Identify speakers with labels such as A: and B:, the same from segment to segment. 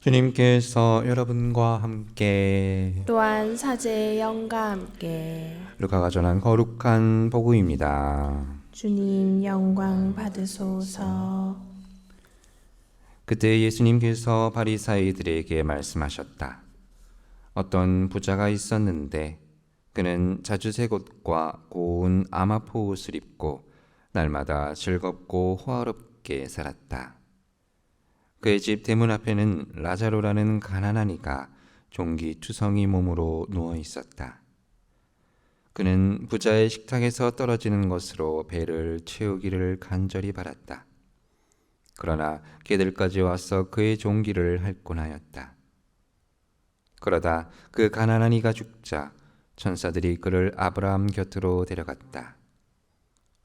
A: 주님께서 여러분과 함께
B: 또한 사제의 영과 함께
A: 루카가 전한 거룩한 복음입니다.
B: 주님 영광 받으소서.
A: 그때 예수님께서 바리사이들에게 말씀하셨다. 어떤 부자가 있었는데 그는 자주색 옷과 고운 아마포 옷을 입고 날마다 즐겁고 호화롭게 살았다. 그의 집 대문 앞에는 라자로라는 가난한 이가 종기투성이 몸으로 누워 있었다. 그는 부자의 식탁에서 떨어지는 것으로 배를 채우기를 간절히 바랐다. 그러나 개들까지 와서 그의 종기를 핥곤 하였다. 그러다 그 가난한 이가 죽자 천사들이 그를 아브라함 곁으로 데려갔다.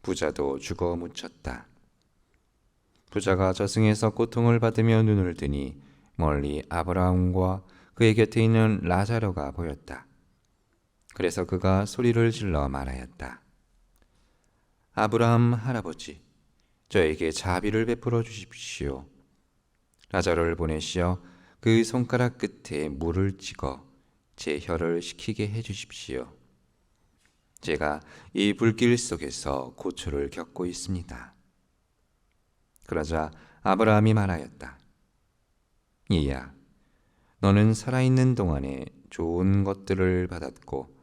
A: 부자도 죽어 묻혔다. 부자가 저승에서 고통을 받으며 눈을 뜨니 멀리 아브라함과 그의 곁에 있는 라자로가 보였다. 그래서 그가 소리를 질러 말하였다. 아브라함 할아버지, 저에게 자비를 베풀어 주십시오. 라자로를 보내시어 그 손가락 끝에 물을 찍어 제 혀를 식히게 해 주십시오. 제가 이 불길 속에서 고초를 겪고 있습니다. 그러자 아브라함이 말하였다. 이야, 너는 살아있는 동안에 좋은 것들을 받았고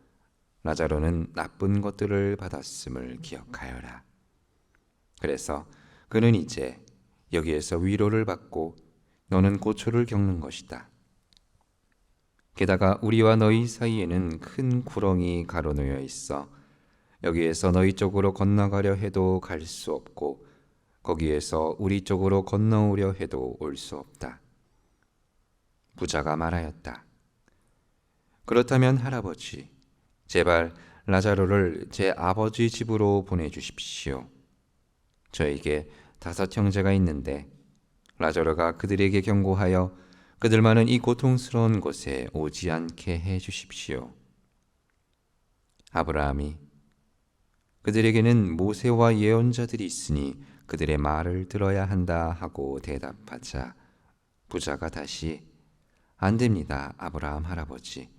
A: 라자로는 나쁜 것들을 받았음을 기억하여라. 그래서 그는 이제 여기에서 위로를 받고 너는 고초를 겪는 것이다. 게다가 우리와 너희 사이에는 큰 구렁이 가로놓여 있어 여기에서 너희 쪽으로 건너가려 해도 갈 수 없고 거기에서 우리 쪽으로 건너오려 해도 올 수 없다. 부자가 말하였다. 그렇다면 할아버지, 제발 라자로를 제 아버지 집으로 보내주십시오. 저에게 5 형제가 있는데 라자로가 그들에게 경고하여 그들만은 이 고통스러운 곳에 오지 않게 해 주십시오. 아브라함이 그들에게는 모세와 예언자들이 있으니 그들의 말을 들어야 한다 하고 대답하자 부자가 다시 안 됩니다, 아브라함 할아버지.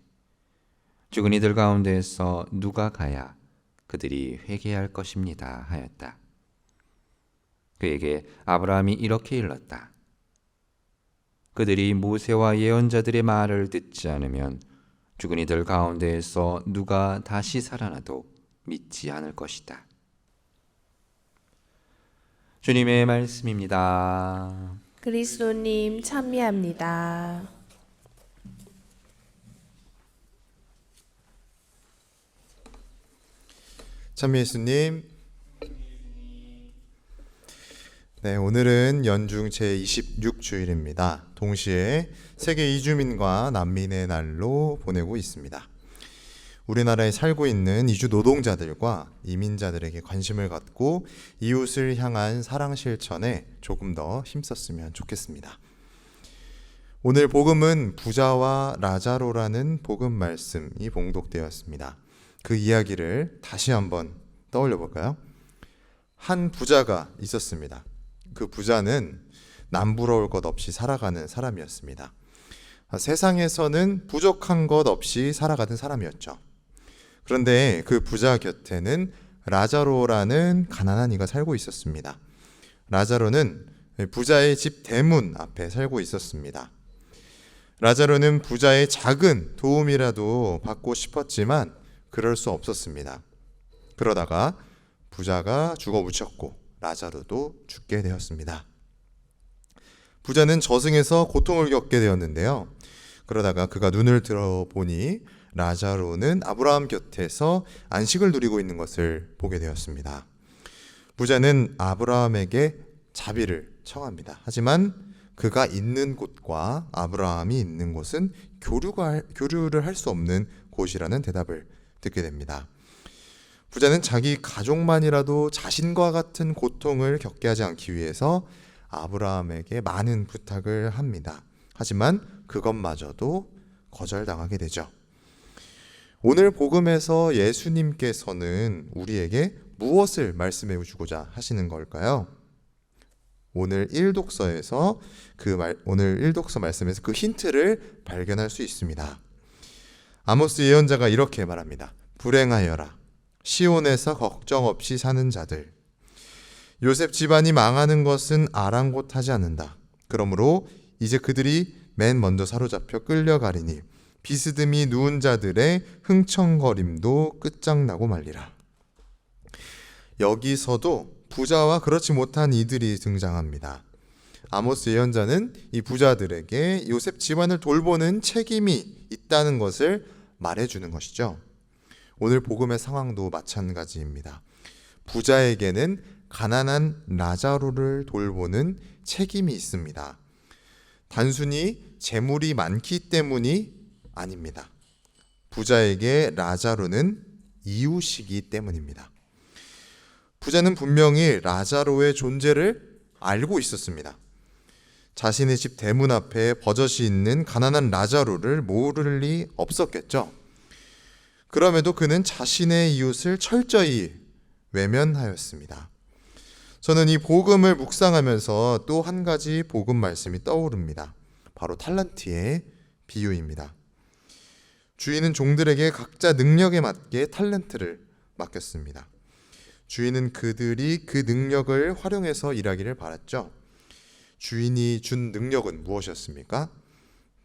A: 죽은 이들 가운데에서 누가 가야 그들이 회개할 것입니다 하였다. 그에게 아브라함이 이렇게 일렀다. 그들이 모세와 예언자들의 말을 듣지 않으면 죽은 이들 가운데에서 누가 다시 살아나도 믿지 않을 것이다. 주님의 말씀입니다.
B: 그리스도님 찬미합니다.
C: 찬미 예수님. 네, 오늘은 연중 제26주일입니다. 동시에 세계 이주민과 난민의 날로 보내고 있습니다. 우리나라에 살고 있는 이주 노동자들과 이민자들에게 관심을 갖고 이웃을 향한 사랑 실천에 조금 더 힘썼으면 좋겠습니다. 오늘 복음은 부자와 라자로라는 복음 말씀이 봉독되었습니다. 그 이야기를 다시 한번 떠올려 볼까요? 한 부자가 있었습니다. 그 부자는 남부러울 것 없이 살아가는 사람이었습니다. 세상에서는 부족한 것 없이 살아가는 사람이었죠. 그런데 그 부자 곁에는 라자로라는 가난한 이가 살고 있었습니다. 라자로는 부자의 집 대문 앞에 살고 있었습니다. 라자로는 부자의 작은 도움이라도 받고 싶었지만 그럴 수 없었습니다. 그러다가 부자가 죽어 묻혔고 라자로도 죽게 되었습니다. 부자는 저승에서 고통을 겪게 되었는데요. 그러다가 그가 눈을 들어보니 라자로는 아브라함 곁에서 안식을 누리고 있는 것을 보게 되었습니다. 부자는 아브라함에게 자비를 청합니다. 하지만 그가 있는 곳과 아브라함이 있는 곳은 교류를 할 수 없는 곳이라는 대답을 듣게 됩니다. 부자는 자기 가족만이라도 자신과 같은 고통을 겪게 하지 않기 위해서 아브라함에게 많은 부탁을 합니다. 하지만 그것마저도 거절당하게 되죠. 오늘 복음에서 예수님께서는 우리에게 무엇을 말씀해 주고자 하시는 걸까요? 오늘 1독서에서 오늘 1독서 말씀에서 그 힌트를 발견할 수 있습니다. 아모스 예언자가 이렇게 말합니다. 불행하여라. 시온에서 걱정 없이 사는 자들. 요셉 집안이 망하는 것은 아랑곳하지 않는다. 그러므로 이제 그들이 맨 먼저 사로잡혀 끌려가리니 비스듬히 누운 자들의 흥청거림도 끝장나고 말리라. 여기서도 부자와 그렇지 못한 이들이 등장합니다. 아모스 예언자는 이 부자들에게 요셉 집안을 돌보는 책임이 있다는 것을 말해주는 것이죠. 오늘 복음의 상황도 마찬가지입니다. 부자에게는 가난한 라자로를 돌보는 책임이 있습니다. 단순히 재물이 많기 때문이 아닙니다. 부자에게 라자로는 이웃이기 때문입니다. 부자는 분명히 라자로의 존재를 알고 있었습니다. 자신의 집 대문 앞에 버젓이 있는 가난한 라자로를 모를 리 없었겠죠. 그럼에도 그는 자신의 이웃을 철저히 외면하였습니다. 저는 이 복음을 묵상하면서 또 한 가지 복음 말씀이 떠오릅니다. 바로 탈란트의 비유입니다. 주인은 종들에게 각자 능력에 맞게 탤런트를 맡겼습니다. 주인은 그들이 그 능력을 활용해서 일하기를 바랐죠. 주인이 준 능력은 무엇이었습니까?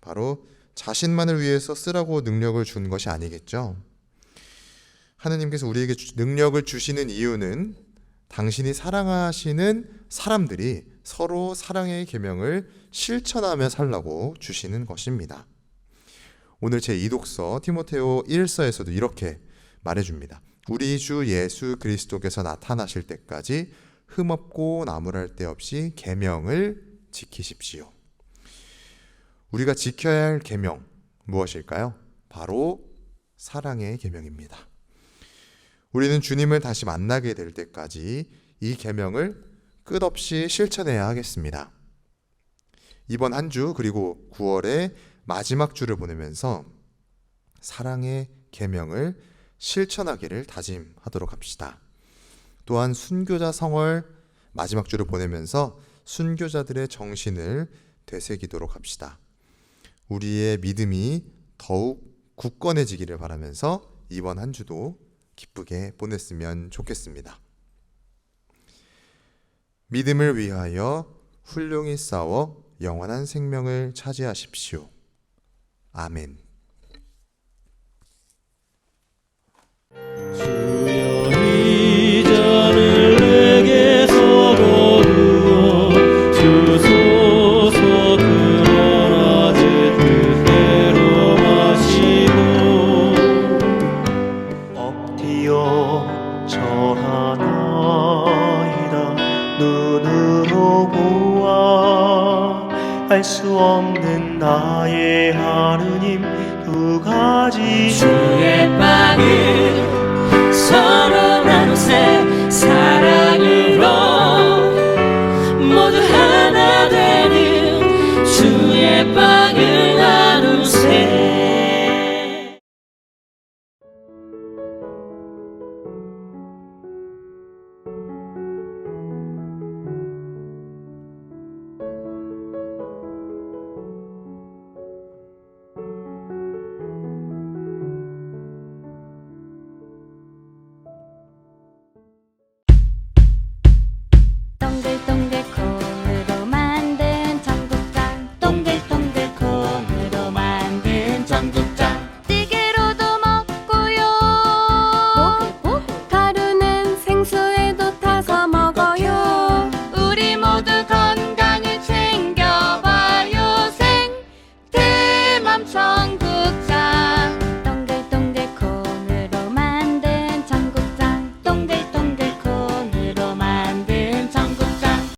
C: 바로 자신만을 위해서 쓰라고 능력을 준 것이 아니겠죠. 하느님께서 우리에게 능력을 주시는 이유는 당신이 사랑하시는 사람들이 서로 사랑의 계명을 실천하며 살라고 주시는 것입니다. 오늘 제2독서 디모데오 1서에서도 이렇게 말해줍니다. 우리 주 예수 그리스도께서 나타나실 때까지 흠없고 나무랄 데 없이 계명을 지키십시오. 우리가 지켜야 할 계명 무엇일까요? 바로 사랑의 계명입니다. 우리는 주님을 다시 만나게 될 때까지 이 계명을 끝없이 실천해야 하겠습니다. 이번 한 주 그리고 9월의 마지막 주를 보내면서 사랑의 계명을 실천하기를 다짐하도록 합시다. 또한 순교자 성월 마지막 주를 보내면서 순교자들의 정신을 되새기도록 합시다. 우리의 믿음이 더욱 굳건해지기를 바라면서 이번 한 주도 기쁘게 보냈으면 좋겠습니다. 믿음을 위하여 훌륭히 싸워 영원한 생명을 차지하십시오. 아멘.
D: 주여 이 잔을 내게서 거두어 주소서. 그러나 제 뜻대로 마시고 엎드려 절하나이다. 눈으로 보아 알 수 없는 나의 하느님 두 가지
E: 주의 빵을 서로 나누세. 사랑으로 모두 하나 되는 주의 빵을 나누세.
F: 동글동글 콩으로 만든 청국장, 동글동글 콩으로 만든 청국장. 찌개로도 먹고요, 가루는 생수에도 타서 먹어요. 우리 모두 건강을 챙겨봐요. 생태맘 청